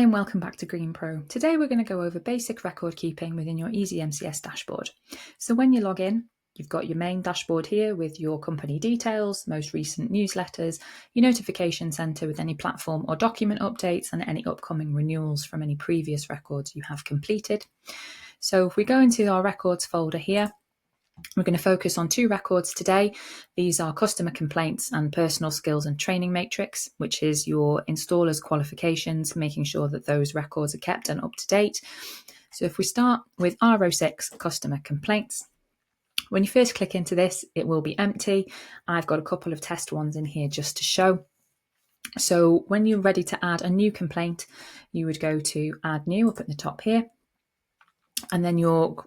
and welcome back to Green Pro. Today we're going to go over basic record keeping within your Easy MCS dashboard. So when you log in, you've got your main dashboard here with your company details, most recent newsletters, your notification center with any platform or document updates and any upcoming renewals from any previous records you have completed. So if we go into our records folder here, we're going to focus on two records today. These are customer complaints and personal skills and training matrix, which is your installer's qualifications, making sure that those records are kept and up to date. So if we start with R06 customer complaints, when you first click into this, it will be empty. I've got a couple of test ones in here just to show. So when you're ready to add a new complaint, you would go to add new up at the top here, and then you're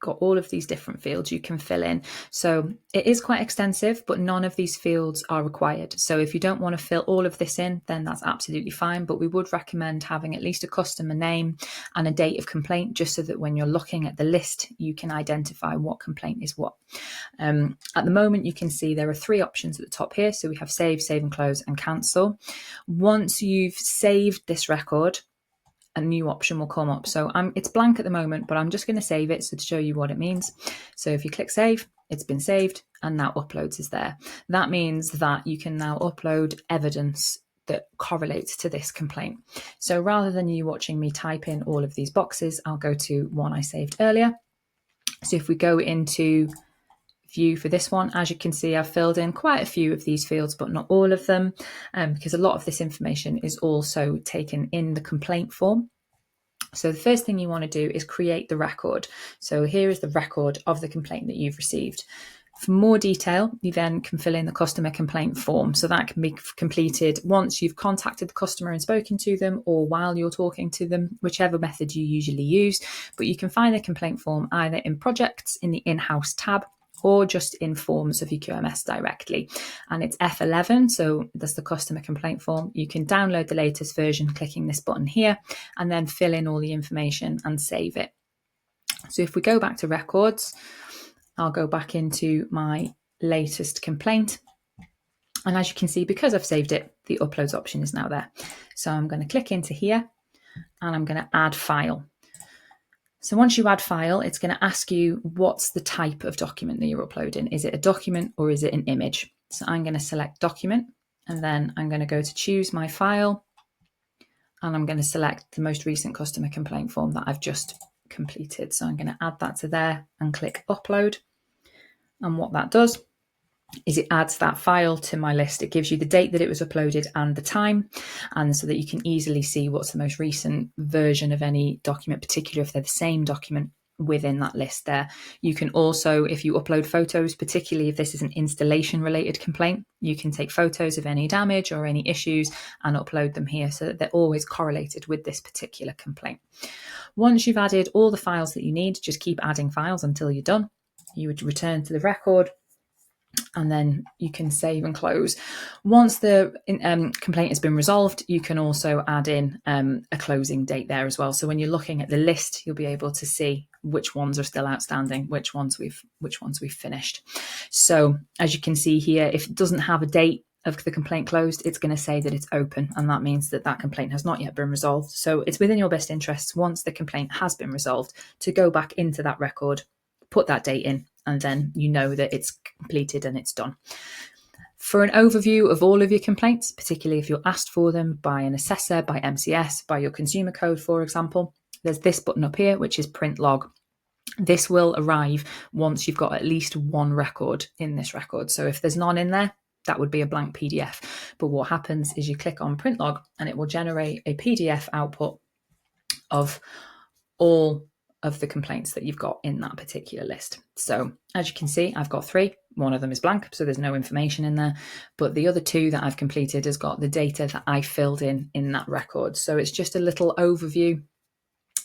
got all of these different fields you can fill in. So it is quite extensive, but none of these fields are required. So if you don't want to fill all of this in, then that's absolutely fine. But we would recommend having at least a customer name and a date of complaint, just so that when you're looking at the list, you can identify what complaint is what. At the moment, you can see there are three options at the top here. So we have save, save and close, and cancel. Once you've saved this record, a new option will come up. So it's blank at the moment, but I'm just going to save it so to show you what it means. So if you click save, it's been saved and now uploads is there. That means that you can now upload evidence that correlates to this complaint. So rather than you watching me type in all of these boxes, I'll go to one I saved earlier. So if we go into view for this one, as you can see, I've filled in quite a few of these fields, but not all of them, because a lot of this information is also taken in the complaint form. So the first thing you want to do is create the record. So here is the record of the complaint that you've received. For more detail, you then can fill in the customer complaint form. So that can be completed once you've contacted the customer and spoken to them, or while you're talking to them, whichever method you usually use. But you can find the complaint form either in projects in the in-house tab, or just in forms of your QMS directly. And it's F11, so that's the customer complaint form. You can download the latest version clicking this button here, and then fill in all the information and save it. So if we go back to records, I'll go back into my latest complaint. And as you can see, because I've saved it, the uploads option is now there. So I'm going to click into here and I'm going to add file. So once you add file, it's going to ask you what's the type of document that you're uploading. Is it a document or is it an image? So I'm going to select document, and then I'm going to go to choose my file, and I'm going to select the most recent customer complaint form that I've just completed. So I'm going to add that to there and click upload. And what that does is it adds that file to my list. It gives you the date that it was uploaded and the time, and so that you can easily see what's the most recent version of any document, particularly if they're the same document within that list there. You can also, if you upload photos, particularly if this is an installation related complaint, you can take photos of any damage or any issues and upload them here so that they're always correlated with this particular complaint. Once you've added all the files that you need, just keep adding files until you're done. You would return to the record, and then you can save and close. Once the complaint has been resolved, you can also add in a closing date there as well. So when you're looking at the list, you'll be able to see which ones are still outstanding, which ones we've finished. So as you can see here, if it doesn't have a date of the complaint closed, it's going to say that it's open, and that means that that complaint has not yet been resolved. So it's within your best interests, once the complaint has been resolved, to go back into that record, put that date in, and then you know that it's completed and it's done. For an overview of all of your complaints, particularly if you're asked for them by an assessor, by MCS, by your consumer code, for example, there's this button up here, which is print log. This will arrive once you've got at least one record in this record. So if there's none in there, that would be a blank PDF. But what happens is you click on print log and it will generate a PDF output of all of the complaints that you've got in that particular list. So as you can see, I've got 3. One of them is blank, so there's no information in there. But the other 2 that I've completed has got the data that I filled in that record. So it's just a little overview.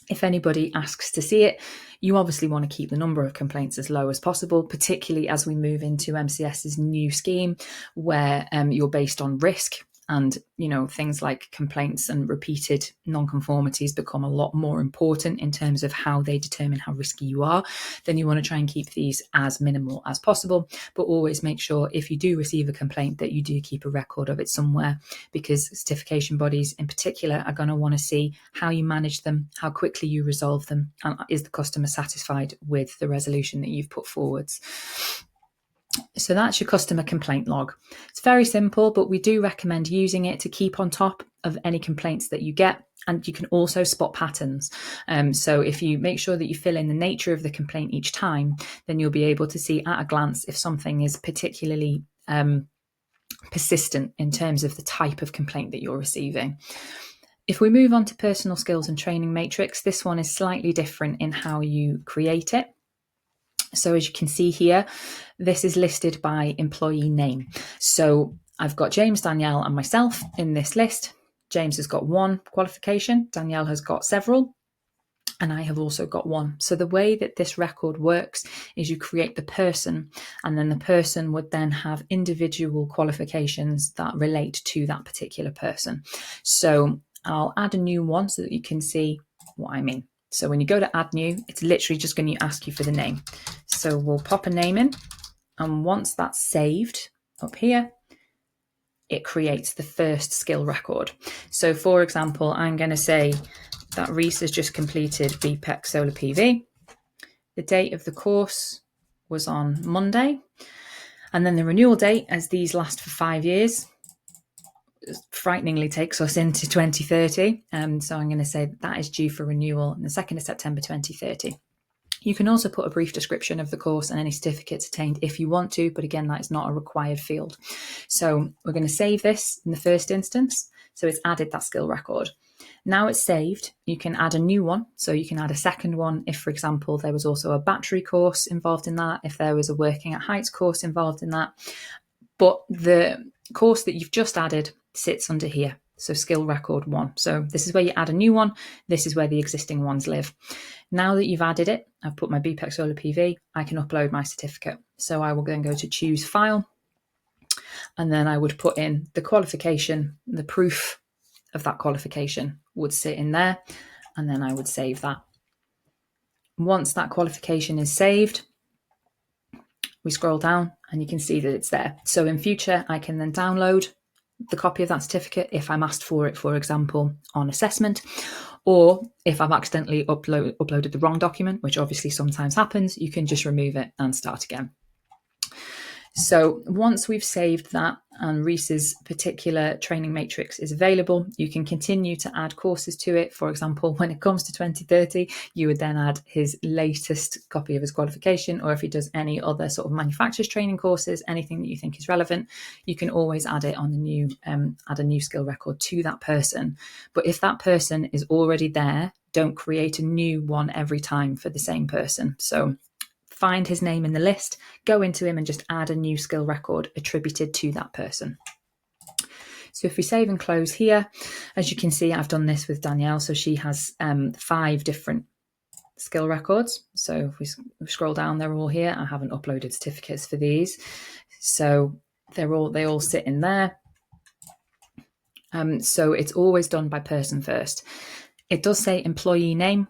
If anybody asks to see it, you obviously want to keep the number of complaints as low as possible, particularly as we move into MCS's new scheme where you're based on risk. and things like complaints and repeated non-conformities become a lot more important in terms of how they determine how risky you are, then you want to try and keep these as minimal as possible. But always make sure if you do receive a complaint that you do keep a record of it somewhere, because certification bodies in particular are going to want to see how you manage them, how quickly you resolve them, and is the customer satisfied with the resolution that you've put forwards. So that's your customer complaint log. It's very simple, but we do recommend using it to keep on top of any complaints that you get. And you can also spot patterns. So if you make sure that you fill in the nature of the complaint each time, then you'll be able to see at a glance if something is particularly persistent in terms of the type of complaint that you're receiving. If we move on to personal skills and training matrix, this one is slightly different in how you create it. So as you can see here, this is listed by employee name. So I've got James, Danielle, and myself in this list. James has got one qualification, Danielle has got several, and I have also got one. So the way that this record works is you create the person, and then the person would then have individual qualifications that relate to that particular person. So I'll add a new one so that you can see what I mean. So when you go to add new, it's literally just going to ask you for the name. So we'll pop a name in, and once that's saved up here, it creates the first skill record. So for example, I'm going to say that Reese has just completed BPEC Solar PV. The date of the course was on Monday. And then the renewal date, as these last for 5 years, frighteningly takes us into 2030. So I'm going to say that is due for renewal on the 2nd of September 2030. You can also put a brief description of the course and any certificates attained if you want to, but again, that is not a required field. So we're going to save this in the first instance. So it's added that skill record. Now it's saved, you can add a new one. So you can add a second one if, for example, there was also a battery course involved in that, if there was a working at heights course involved in that. But the course that you've just added sits under here. So skill record 1. So this is where you add a new one. This is where the existing ones live. Now that you've added it, I've put my BPEC Solar PV, I can upload my certificate. So I will then go to choose file, and then I would put in the qualification, the proof of that qualification would sit in there, and then I would save that. Once that qualification is saved, we scroll down and you can see that it's there. So in future, I can then download the copy of that certificate if I'm asked for it, for example, on assessment, or if I've accidentally uploaded the wrong document, which obviously sometimes happens, you can just remove it and start again. So once we've saved that and Reese's particular training matrix is available, you can continue to add courses to it. For example, when it comes to 2030, you would then add his latest copy of his qualification, or if he does any other sort of manufacturers training courses, anything that you think is relevant, you can always add it on the new, add a new skill record to that person. But if that person is already there, don't create a new one every time for the same person. So find his name in the list, go into him and just add a new skill record attributed to that person. So if we save and close here, as you can see, I've done this with Danielle. So she has 5 different skill records. So if we scroll down, they're all here. I haven't uploaded certificates for these. So they all sit in there. So it's always done by person first. It does say employee name.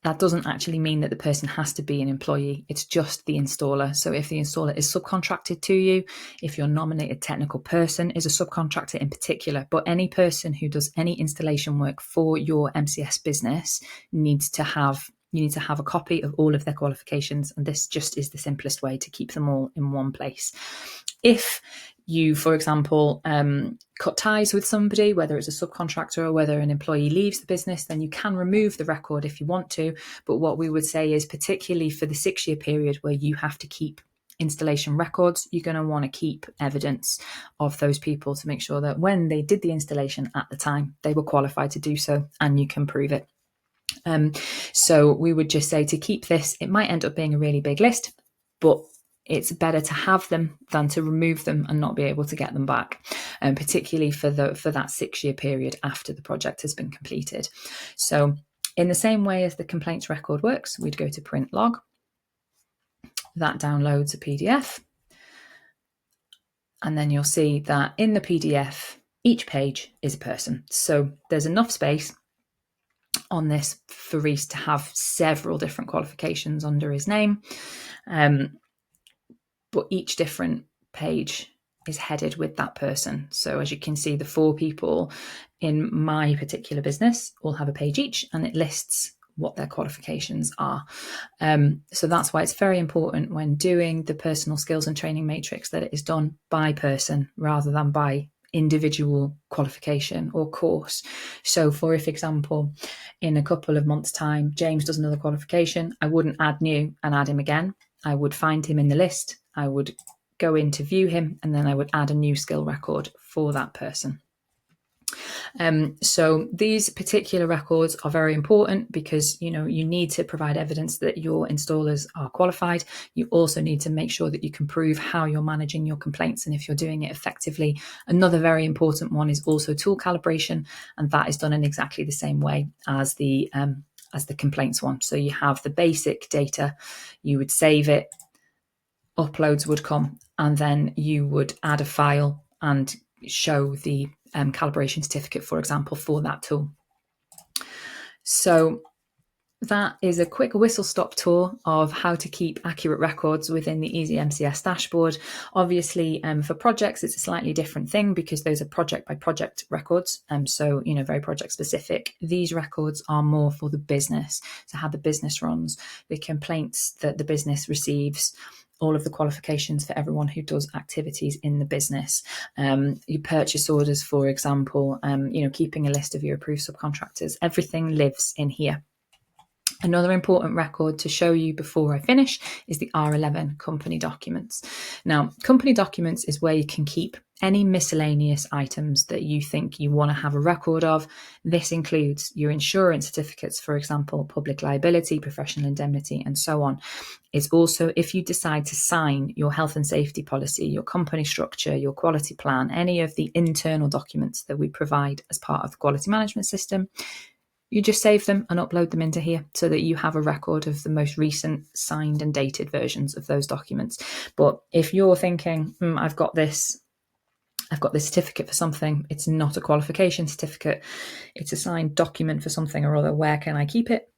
That doesn't actually mean that the person has to be an employee. It's just the installer. So if the installer is subcontracted to you, if your nominated technical person is a subcontractor in particular, but any person who does any installation work for your MCS business needs to have, you need to have a copy of all of their qualifications. And this just is the simplest way to keep them all in one place. If you, for example, cut ties with somebody, whether it's a subcontractor or whether an employee leaves the business, then you can remove the record if you want to. But what we would say is, particularly for the 6-year period where you have to keep installation records, you're going to want to keep evidence of those people to make sure that when they did the installation at the time, they were qualified to do so and you can prove it. So we would just say to keep this, it might end up being a really big list, but it's better to have them than to remove them and not be able to get them back, particularly for that 6-year period after the project has been completed. So in the same way as the complaints record works, we'd go to print log. That downloads a PDF. And then you'll see that in the PDF, each page is a person. So there's enough space on this for Reese to have several different qualifications under his name. But each different page is headed with that person. So as you can see, the 4 people in my particular business all have a page each, and it lists what their qualifications are. So that's why it's very important when doing the personal skills and training matrix that it is done by person rather than by individual qualification or course. So for example, in a couple of months' time, James does another qualification, I wouldn't add new and add him again. I would find him in the list, I would go in to view him, and then I would add a new skill record for that person. So these particular records are very important because, you need to provide evidence that your installers are qualified. You also need to make sure that you can prove how you're managing your complaints and if you're doing it effectively. Another very important one is also tool calibration, and that is done in exactly the same way as the complaints one. So you have the basic data, you would save it, uploads would come, and then you would add a file and show the calibration certificate, for example, for that tool. So that is a quick whistle-stop tour of how to keep accurate records within the Easy MCS dashboard. Obviously, for projects, it's a slightly different thing because those are project-by-project records, so very project-specific. These records are more for the business, so how the business runs, the complaints that the business receives, all of the qualifications for everyone who does activities in the business. Your purchase orders, for example, keeping a list of your approved subcontractors. Everything lives in here. Another important record to show you before I finish is the R11 company documents. Now, company documents is where you can keep any miscellaneous items that you think you want to have a record of. This includes your insurance certificates, for example, public liability, professional indemnity, and so on. It's also if you decide to sign your health and safety policy, your company structure, your quality plan, any of the internal documents that we provide as part of the quality management system, you just save them and upload them into here so that you have a record of the most recent signed and dated versions of those documents. But if you're thinking, I've got this certificate for something, it's not a qualification certificate, it's a signed document for something or other, where can I keep it?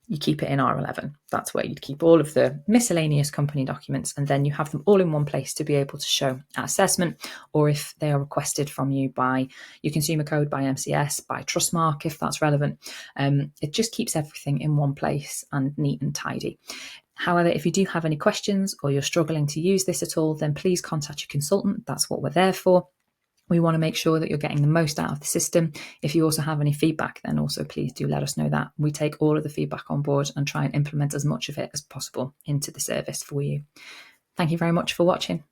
You keep it in R11. That's where you'd keep all of the miscellaneous company documents, and then you have them all in one place to be able to show at assessment, or if they are requested from you by your consumer code, by MCS, by Trustmark, if that's relevant. It just keeps everything in one place and neat and tidy. However, if you do have any questions or you're struggling to use this at all, then please contact your consultant. That's what we're there for. We want to make sure that you're getting the most out of the system. If you also have any feedback, then also please do let us know that. We take all of the feedback on board and try and implement as much of it as possible into the service for you. Thank you very much for watching.